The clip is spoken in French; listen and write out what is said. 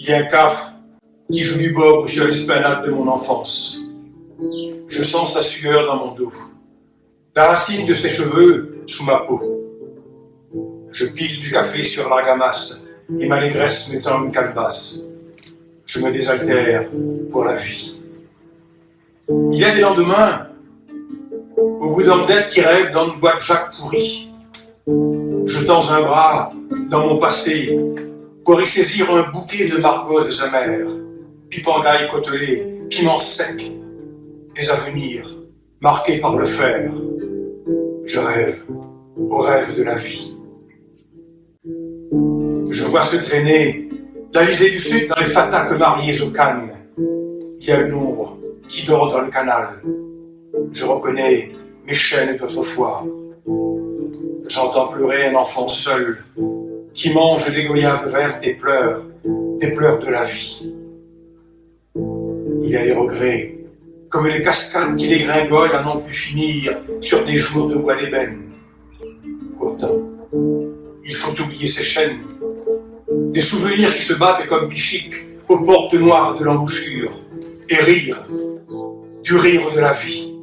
Il y a un cafre qui joue du bob sur l'esplanade de mon enfance. Je sens sa sueur dans mon dos, la racine de ses cheveux sous ma peau. Je pile du café sur l'argamassa et ma négresse me tend une calebasse. Je me désaltère pour la vie. Il y a des lendemains, au goût d'endette qui rêve dans une boîte Jacques pourrie. Je tends un bras dans mon passé pour y saisir un bouquet de margoses amères, pipangailles côtelées, piments secs, des avenirs marqués par le fer. Je rêve au rêve de la vie. Je vois se traîner l'Alizé du Sud dans les fataques mariées aux cannes. Il y a une ombre qui dort dans le canal. Je reconnais mes chaînes d'autrefois. J'entends pleurer un enfant seul qui mange des goyaves vertes et pleure, des pleurs de la vie. Il y a les regrets, comme les cascades qui dégringolent à n'en plus finir sur des jours de bois d'ébène. Pourtant, il faut oublier ces chaînes, des souvenirs qui se battent comme bichiques aux portes noires de l'embouchure, et rire du rire de la vie.